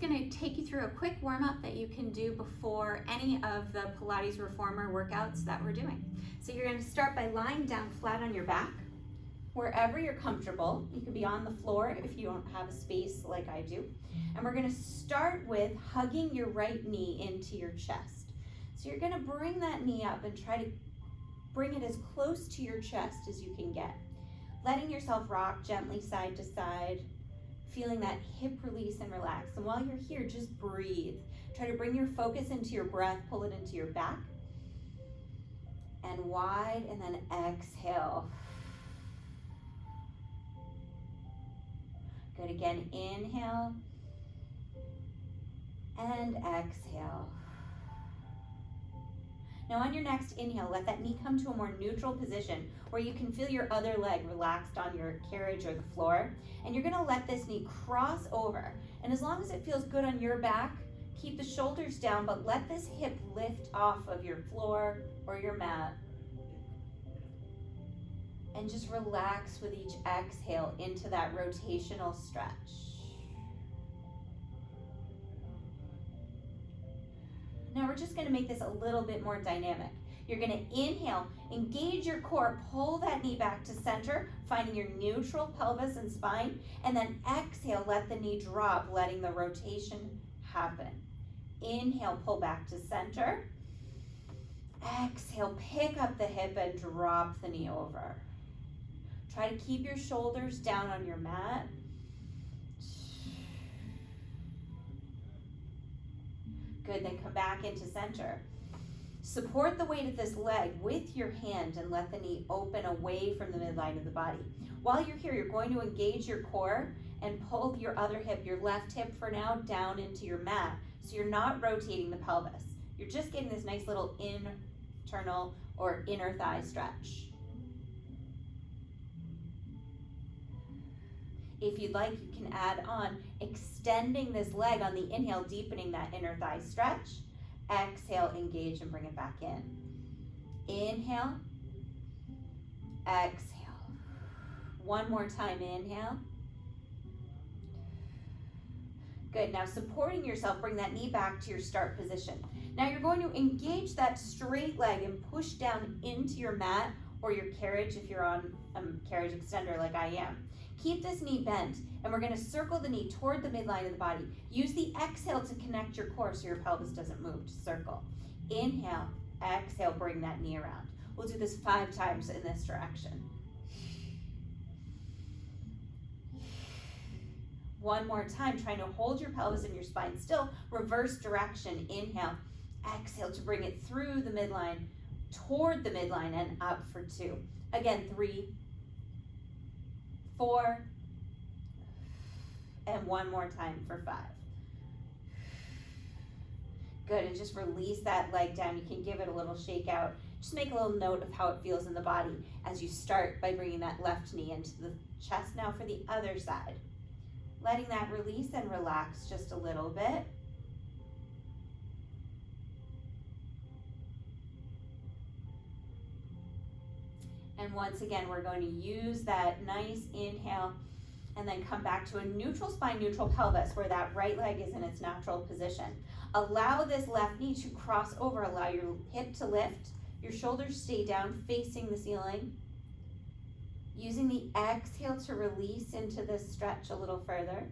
just gonna take you through a quick warm-up that you can do before any of the Pilates Reformer workouts that we're doing. So you're gonna start by lying down flat on your back, wherever you're comfortable. You can be on the floor if you don't have a space like I do. And we're gonna start with hugging your right knee into your chest. So you're gonna bring that knee up and try to bring it as close to your chest as you can get. Letting yourself rock gently side to side, feeling that hip release and relax. And while you're here, just breathe. Try to bring your focus into your breath, pull it into your back. And wide, and then exhale. Good, again, inhale and exhale. Now on your next inhale, let that knee come to a more neutral position where you can feel your other leg relaxed on your carriage or the floor. And you're gonna let this knee cross over. And as long as it feels good on your back, keep the shoulders down, but let this hip lift off of your floor or your mat. And just relax with each exhale into that rotational stretch. Now we're just gonna make this a little bit more dynamic. You're gonna inhale, engage your core, pull that knee back to center, finding your neutral pelvis and spine, and then exhale, let the knee drop, letting the rotation happen. Inhale, pull back to center. Exhale, pick up the hip and drop the knee over. Try to keep your shoulders down on your mat. Good, then come back into center. Support the weight of this leg with your hand and let the knee open away from the midline of the body. While you're here, you're going to engage your core and pull your other hip, your left hip for now, down into your mat. So you're not rotating the pelvis. You're just getting this nice little internal or inner thigh stretch. If you'd like, you can add on extending this leg on the inhale, deepening that inner thigh stretch. Exhale, engage and bring it back in. Inhale, exhale. One more time, inhale. Good, now supporting yourself, bring that knee back to your start position. Now you're going to engage that straight leg and push down into your mat or your carriage if you're on a carriage extender like I am. Keep this knee bent, and we're gonna circle the knee toward the midline of the body. Use the exhale to connect your core so your pelvis doesn't move, just circle. Inhale, exhale, bring that knee around. We'll do this 5 times in this direction. One more time, trying to hold your pelvis and your spine still. Reverse direction, inhale, exhale to bring it through the midline, toward the midline and up for 2. Again, 3, 4, and one more time for 5. Good, and just release that leg down. You can give it a little shake out. Just make a little note of how it feels in the body as you start by bringing that left knee into the chest now for the other side. Letting that release and relax just a little bit. And once again, we're going to use that nice inhale and then come back to a neutral spine, neutral pelvis, where that right leg is in its natural position. Allow this left knee to cross over. Allow your hip to lift. Your shoulders stay down, facing the ceiling. Using the exhale to release into this stretch a little further.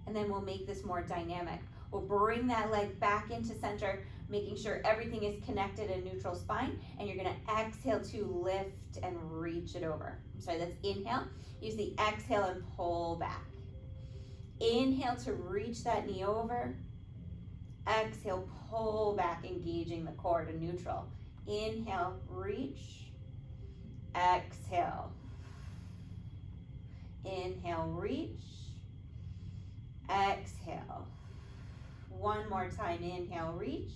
And then we'll make this more dynamic. We'll bring that leg back into center, making sure everything is connected in neutral spine, and you're gonna exhale to lift and reach it over. I'm sorry, that's inhale. Use the exhale and pull back. Inhale to reach that knee over. Exhale, pull back, engaging the core to neutral. Inhale, reach. Exhale. Inhale, reach. Exhale. One more time, inhale, reach.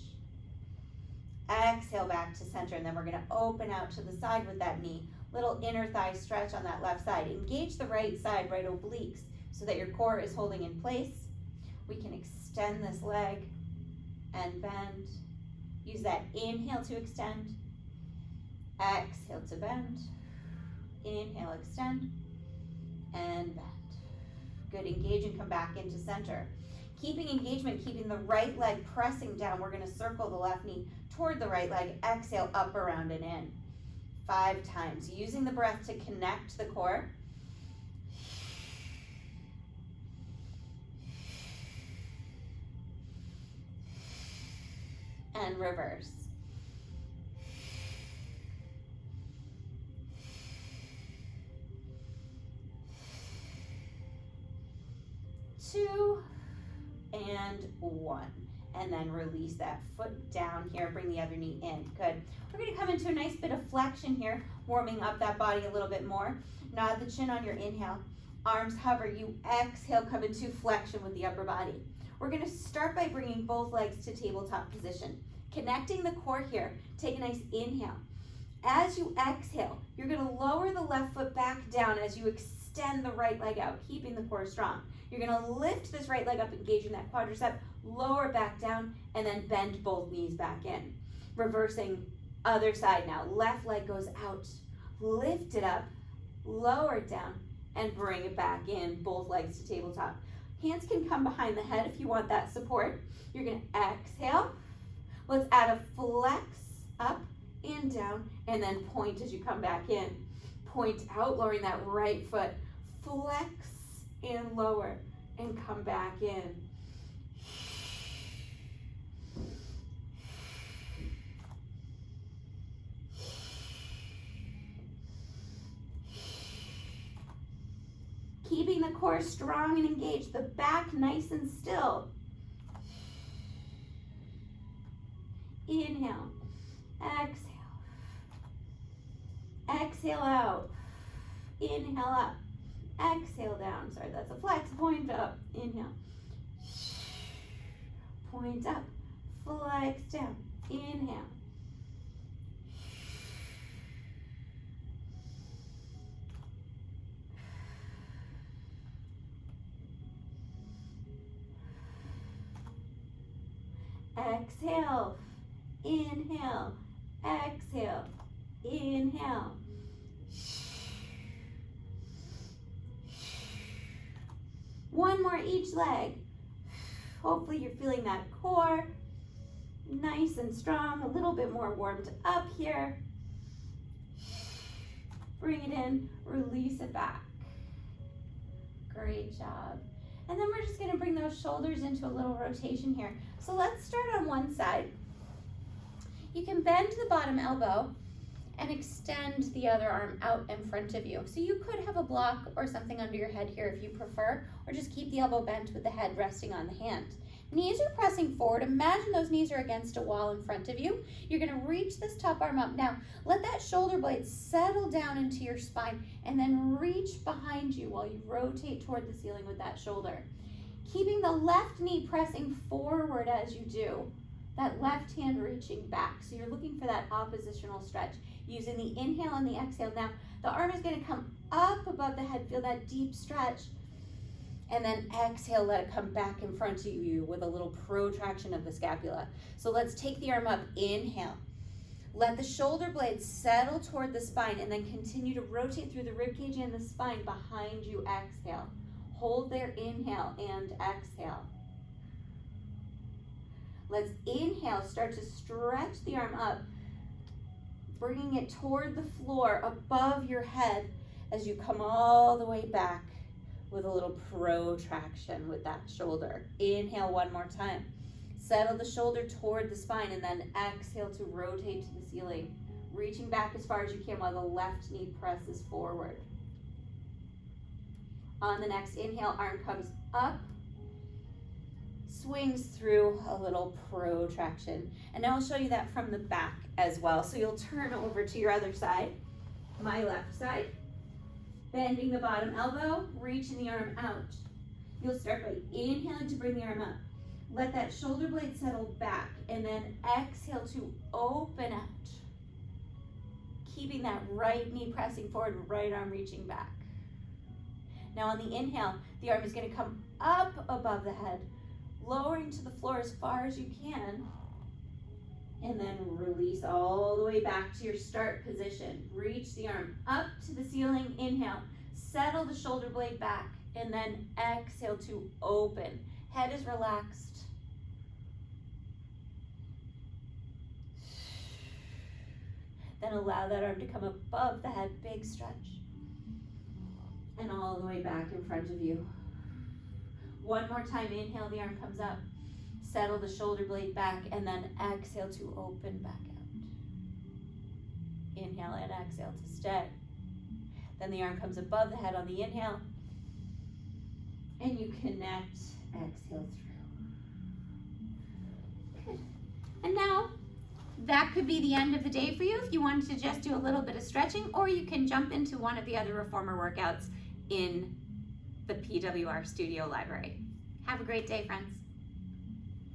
Exhale back to center, and then we're gonna open out to the side with that knee. Little inner thigh stretch on that left side. Engage the right side, right obliques, so that your core is holding in place. We can extend this leg and bend. Use that inhale to extend. Exhale to bend. Inhale, extend, and bend. Good, engage and come back into center. Keeping engagement, keeping the right leg pressing down. We're gonna circle the left knee toward the right leg. Exhale, up, around, and in. 5 times, using the breath to connect the core. And reverse. 2 and 1. And then release that foot down here, bring the other knee in. Good. We're gonna come into a nice bit of flexion here, warming up that body a little bit more. Nod the chin on your inhale. Arms hover, you exhale, come into flexion with the upper body. We're gonna start by bringing both legs to tabletop position. Connecting the core here, take a nice inhale. As you exhale, you're gonna lower the left foot back down as you extend the right leg out, keeping the core strong. You're gonna lift this right leg up, engaging that quadricep, lower back down, and then bend both knees back in. Reversing other side now. Left leg goes out, lift it up, lower it down, and bring it back in, both legs to tabletop. Hands can come behind the head if you want that support. You're gonna exhale. Let's add a flex up and down, and then point as you come back in. Point out, lowering that right foot. Flex and lower, and come back in. Keeping the core strong and engaged, the back nice and still. Inhale, exhale, exhale out, inhale up, exhale down. Sorry, that's a flex, point up, inhale, point up, flex down, inhale. Exhale, inhale, exhale, inhale. One more each leg. Hopefully you're feeling that core nice and strong, a little bit more warmed up here. Bring it in, release it back. Great job. And then we're just gonna bring those shoulders into a little rotation here. So let's start on one side. You can bend the bottom elbow and extend the other arm out in front of you. So you could have a block or something under your head here if you prefer, or just keep the elbow bent with the head resting on the hand. Knees are pressing forward. Imagine those knees are against a wall in front of you. You're gonna reach this top arm up. Now, let that shoulder blade settle down into your spine and then reach behind you while you rotate toward the ceiling with that shoulder. Keeping the left knee pressing forward as you do. That left hand reaching back. So you're looking for that oppositional stretch. Using the inhale and the exhale. Now, the arm is gonna come up above the head. Feel that deep stretch. And then exhale, let it come back in front of you with a little protraction of the scapula. So let's take the arm up, inhale. Let the shoulder blades settle toward the spine and then continue to rotate through the ribcage and the spine behind you, exhale. Hold there, inhale and exhale. Let's inhale, start to stretch the arm up, bringing it toward the floor above your head as you come all the way back with a little protraction with that shoulder. Inhale one more time. Settle the shoulder toward the spine and then exhale to rotate to the ceiling, reaching back as far as you can while the left knee presses forward. On the next inhale, arm comes up, swings through a little protraction. And now I'll show you that from the back as well. So you'll turn over to your other side, my left side. Bending the bottom elbow, reaching the arm out. You'll start by inhaling to bring the arm up. Let that shoulder blade settle back and then exhale to open out. Keeping that right knee pressing forward, right arm reaching back. Now on the inhale, the arm is going to come up above the head, lowering to the floor as far as you can. And then release all the way back to your start position. Reach the arm up to the ceiling, inhale. Settle the shoulder blade back, and then exhale to open. Head is relaxed. Then allow that arm to come above the head, big stretch. And all the way back in front of you. One more time, inhale, the arm comes up. Settle the shoulder blade back, and then exhale to open back out. Inhale and exhale to stay. Then the arm comes above the head on the inhale, and you connect, exhale through. Good. And now, that could be the end of the day for you if you wanted to just do a little bit of stretching, or you can jump into one of the other reformer workouts in the PWR Studio Library. Have a great day, friends.